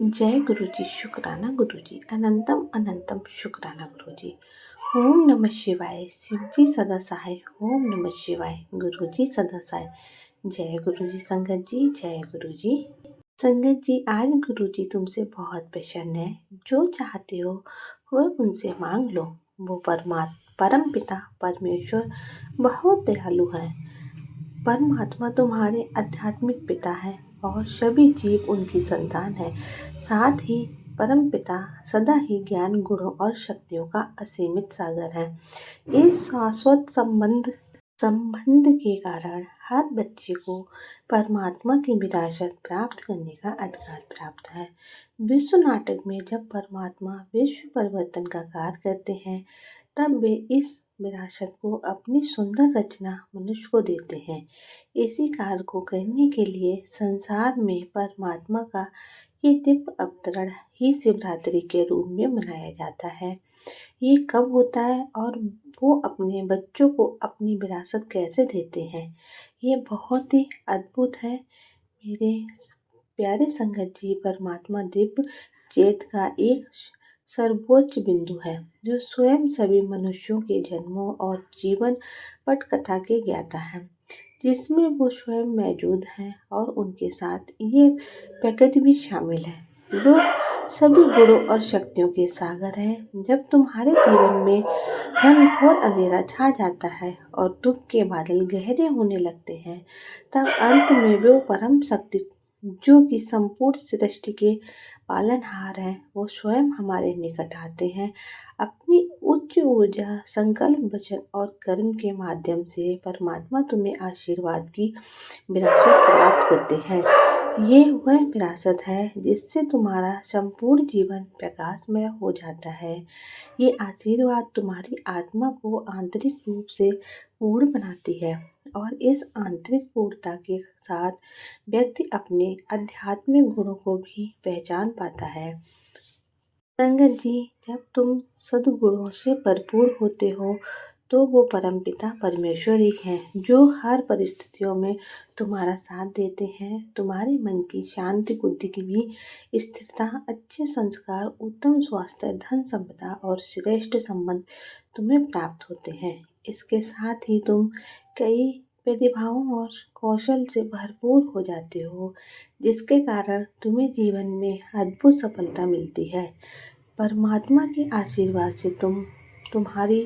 जय गुरुजी, शुक्राना गुरुजी, अनंतम अनंतम शुक्राना गुरुजी। ओम नमः शिवाय, शिवजी सदा सहाय। ओम नमः शिवाय, गुरुजी सदा सहाय। जय गुरुजी संगत जी, जय गुरुजी। संगत जी, आज गुरुजी तुमसे बहुत प्रसन्न है। जो चाहते हो वह उनसे मांग लो। वो परम पिता परमेश्वर बहुत दयालु है। परमात्मा तुम्हारे आध्यात्मिक पिता है और सभी जीव उनकी संतान है। साथ ही परम पिता सदा ही ज्ञान, गुणों और शक्तियों का असीमित सागर है। इस शाश्वत संबंध के कारण हर बच्चे को परमात्मा की विरासत प्राप्त करने का अधिकार प्राप्त है। विश्व नाटक में जब परमात्मा विश्व परिवर्तन का कार्य करते हैं, तब वे इस विरासत को अपनी सुंदर रचना मनुष्य को देते हैं। इसी कार्य को करने के लिए संसार में परमात्मा का ये दिव्य अवतरण ही शिवरात्रि के रूप में मनाया जाता है। ये कब होता है और वो अपने बच्चों को अपनी विरासत कैसे देते हैं, ये बहुत ही अद्भुत है। मेरे प्यारे संगत जी, परमात्मा दिव्य चेत का एक सर्वोच्च बिंदु है, जो स्वयं सभी मनुष्यों के जन्मों और जीवन पटकथा के ज्ञाता है, जिसमें वो स्वयं मौजूद हैं और उनके साथ ये प्रकृति भी शामिल है। वो सभी गुणों और शक्तियों के सागर हैं। जब तुम्हारे जीवन में घनघोर अंधेरा छा जाता है और दुख के बादल गहरे होने लगते हैं, तब अंत में वो परम शक्ति, जो कि संपूर्ण सृष्टि के पालनहार हैं, वो स्वयं हमारे निकट आते हैं। अपनी उच्च ऊर्जा, संकल्प, वचन और कर्म के माध्यम से परमात्मा तुम्हें आशीर्वाद की विरासत प्राप्त करते हैं। ये वह विरासत है जिससे तुम्हारा संपूर्ण जीवन प्रकाशमय हो जाता है। ये आशीर्वाद तुम्हारी आत्मा को आंतरिक रूप से पूर्ण बनाती है और इस आंतरिक पूर्णता के साथ व्यक्ति अपने आध्यात्मिक गुणों को भी पहचान पाता है। संगत जी, जब तुम सद्गुणों से भरपूर होते हो, तो वो परमपिता परमेश्वर ही हैं, जो हर परिस्थितियों में तुम्हारा साथ देते हैं। तुम्हारे मन की शांति, बुद्धि की भी स्थिरता, अच्छे संस्कार, उत्तम स्वास्थ्य, धन संपदा और श्रेष्ठ संबंध तुम्हें प्राप्त होते हैं। इसके साथ ही तुम कई प्रतिभाओं और कौशल से भरपूर हो जाते हो, जिसके कारण तुम्हें जीवन में अद्भुत सफलता मिलती है। परमात्मा के आशीर्वाद से तुम्हारी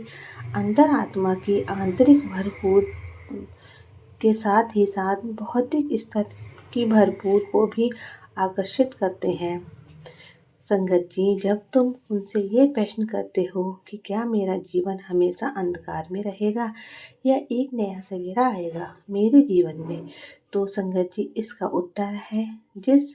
अंतर आत्मा की आंतरिक भरपूर के साथ ही साथ भौतिक स्तर की भरपूर को भी आकर्षित करते हैं। संगत जी, जब तुम उनसे ये प्रश्न करते हो कि क्या मेरा जीवन हमेशा अंधकार में रहेगा या एक नया सवेरा आएगा मेरे जीवन में, तो संगत जी, इसका उत्तर है, जिस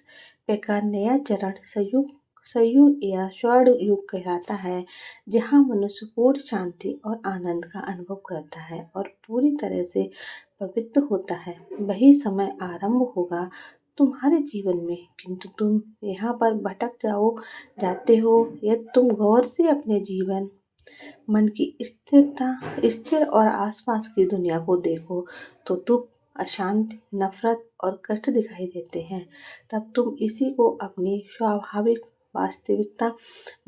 प्रकार नया चरण सयुग या स्वर्ण युग कहलाता है, जहाँ मनुष्य पूर्ण शांति और आनंद का अनुभव करता है और पूरी तरह से पवित्र होता है, वही समय आरंभ होगा तुम्हारे जीवन में। किंतु तुम यहाँ पर भटक जाते हो, या तुम गौर से अपने जीवन, मन की स्थिर और आसपास की दुनिया को देखो, तो दुख, अशांति, नफरत और कष्ट दिखाई देते हैं। तब तुम इसी को अपनी स्वाभाविक वास्तविकता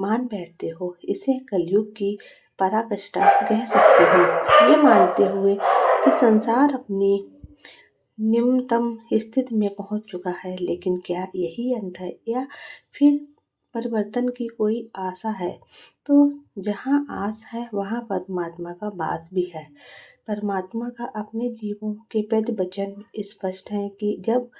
मान बैठते हो। इसे कलयुग की पराकाष्ठा कह सकते हो, ये मानते हुए कि संसार अपनी निम्नतम स्थिति में पहुंच चुका है। लेकिन क्या यही अंत है या फिर परिवर्तन की कोई आशा है? तो जहाँ आस है वहाँ परमात्मा का वास भी है। परमात्मा का अपने जीवों के प्रति वचन स्पष्ट है कि जब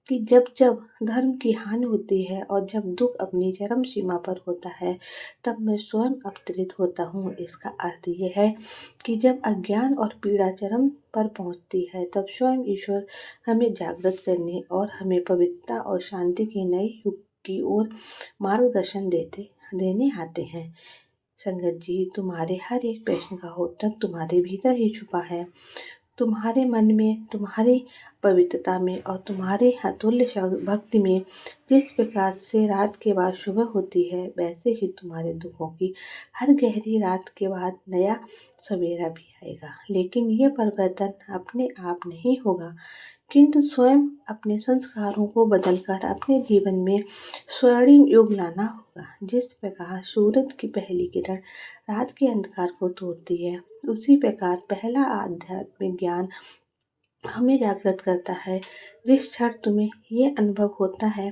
जब धर्म की हानि होती है और जब दुख अपनी चरम सीमा पर होता है, तब मैं स्वयं अवतरित होता हूँ। इसका अर्थ ये है कि जब अज्ञान और पीड़ा चरम पर पहुँचती है, तब स्वयं ईश्वर हमें जागृत करने और हमें पवित्रता और शांति के नए युग की ओर मार्गदर्शन देने आते हैं। संगत जी, तुम्हारे हर एक प्रश्न का उत्तर तुम्हारे भीतर ही छुपा है। तुम्हारे मन में, तुम्हारी पवित्रता में और तुम्हारे अतुल्य भक्ति में। जिस प्रकार से रात के बाद सुबह होती है, वैसे ही तुम्हारे दुखों की हर गहरी रात के बाद नया सवेरा भी आएगा। लेकिन ये परिवर्तन अपने आप नहीं होगा, किंतु स्वयं अपने संस्कारों को बदलकर अपने जीवन में स्वर्णिम युग लाना होगा। जिस प्रकार सूरज की पहली किरण रात के अंधकार को तोड़ती है, उसी प्रकार पहला आध्यात्मिक ज्ञान हमें जागृत करता है। जिस क्षण तुम्हें ये अनुभव होता है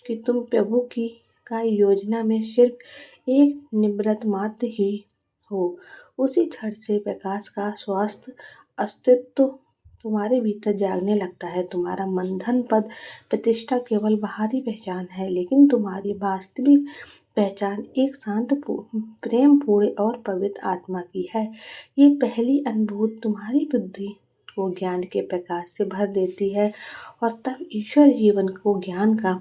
कि तुम प्रभु की का योजना में सिर्फ एक निवृत्त मात्र ही हो, उसी क्षण से प्रकाश का स्वास्थ्य अस्तित्व तुम्हारे भीतर जागने लगता है। तुम्हारा मन, धन, पद, प्रतिष्ठा केवल बाहरी पहचान है, लेकिन तुम्हारी वास्तविक पहचान एक शांत प्रेम पूर्ण और पवित्र आत्मा की है। ये पहली अनुभूति तुम्हारी बुद्धि को ज्ञान के प्रकाश से भर देती है और तब ईश्वर जीवन को ज्ञान का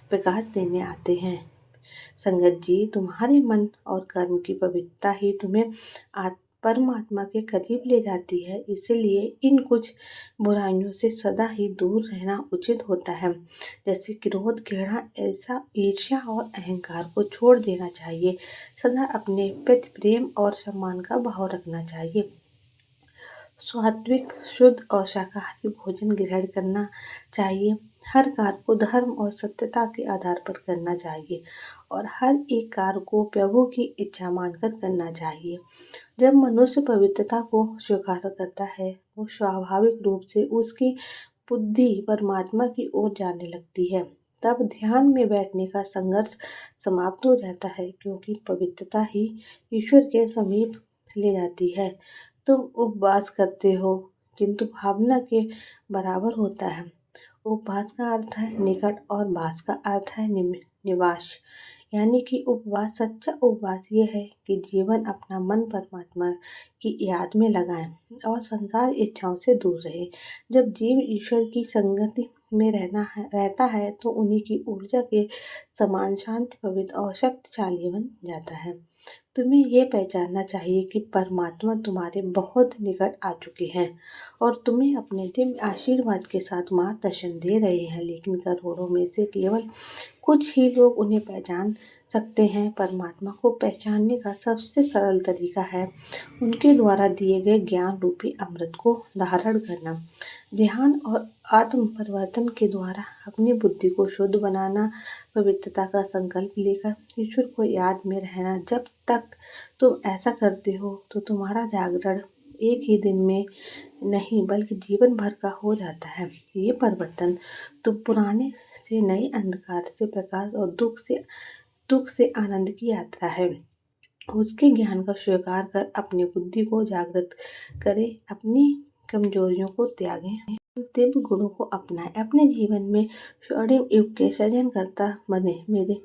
प्रकाश देने आते हैं। संगत जी, तुम्हारे मन और कर्म की पवित्रता ही तुम्हें परमात्मा के करीब ले जाती है। इसीलिए इन कुछ बुराइयों से सदा ही दूर रहना उचित होता है, जैसे क्रोध, घृणा, ऐसा ईर्ष्या और अहंकार को छोड़ देना चाहिए। सदा अपने प्रति प्रेम और सम्मान का भाव रखना चाहिए। सात्विक, शुद्ध और शाकाहारी भोजन ग्रहण करना चाहिए। हर कार्य को धर्म और सत्यता के आधार पर करना चाहिए और हर एक कार्य को प्रभु की इच्छा मानकर करना चाहिए। जब मनुष्य पवित्रता को स्वीकार करता है, वो स्वाभाविक रूप से उसकी बुद्धि परमात्मा की ओर जाने लगती है। तब ध्यान में बैठने का संघर्ष समाप्त हो जाता है, क्योंकि पवित्रता ही ईश्वर के समीप ले जाती है। तुम उपवास करते हो, किंतु भावना के बराबर होता है। उपवास का अर्थ है निकट और वास का अर्थ है निवास। यानी कि उपवास, सच्चा उपवास ये है कि जीवन अपना मन परमात्मा की याद में लगाएं और संसार इच्छाओं से दूर रहे। जब जीव ईश्वर की संगति में रहता है तो उन्हीं की ऊर्जा के समान शांत, पवित्र और शक्तिशाली बन जाता है। तुम्हें ये पहचानना चाहिए कि परमात्मा तुम्हारे बहुत निकट आ चुके हैं और तुम्हें अपने दिव्य आशीर्वाद के साथ मार्गदर्शन दे रहे हैं, लेकिन करोड़ों में से केवल कुछ ही लोग उन्हें पहचान सकते हैं। परमात्मा को पहचानने का सबसे सरल तरीका है उनके द्वारा दिए गए ज्ञान रूपी अमृत को धारण करना। ध्यान और आत्म परिवर्तन के द्वारा अपनी बुद्धि को शुद्ध बनाना, पवित्रता का संकल्प लेकर ईश्वर को याद में रहना। जब तक तुम ऐसा करते हो तो तुम्हारा जागरण एक ही दिन में नहीं बल्कि जीवन भर का हो जाता है। ये परिवर्तन तुम पुराने से नए, अंधकार से प्रकाश और दुख से आनंद की यात्रा है। उसके ज्ञान का स्वीकार कर अपनी बुद्धि को जागृत करें, अपनी कमजोरियों को त्यागें, दिव्य गुणों को अपनाएं, अपने जीवन में स्वर्णिम युग के सृजन करता बने। मेरे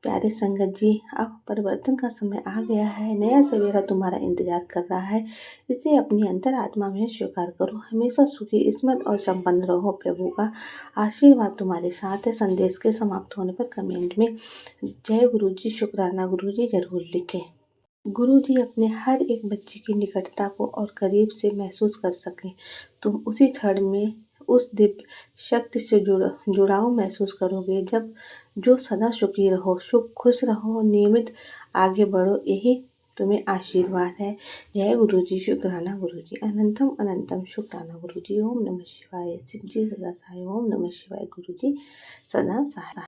प्यारे संगत जी, अब परिवर्तन का समय आ गया है। नया सवेरा तुम्हारा इंतजार कर रहा है। इसे अपनी अंतरात्मा में स्वीकार करो। हमेशा सुखी, स्मृत और संपन्न रहो। प्रभु का आशीर्वाद तुम्हारे साथ है। संदेश के समाप्त होने पर कमेंट में जय गुरु जी, शुक्राना गुरु जी जरूर लिखें। गुरु जी अपने हर एक बच्चे की निकटता को और करीब से महसूस कर सकें। तुम उसी क्षण में उस दिव्य शक्ति से जुड़ाव महसूस करोगे जब जो सदा सुखी रहो, खुश रहो, नियमित आगे बढ़ो, यही तुम्हें आशीर्वाद है। जय गुरु जी, शुक्राना गुरु जी, अनंतम अनंतम शुक्राना गुरु जी। ओम नमः शिवाय। शिव जी सदा सहाय। ओम नमः शिवाय। गुरु जी सदा सहाय।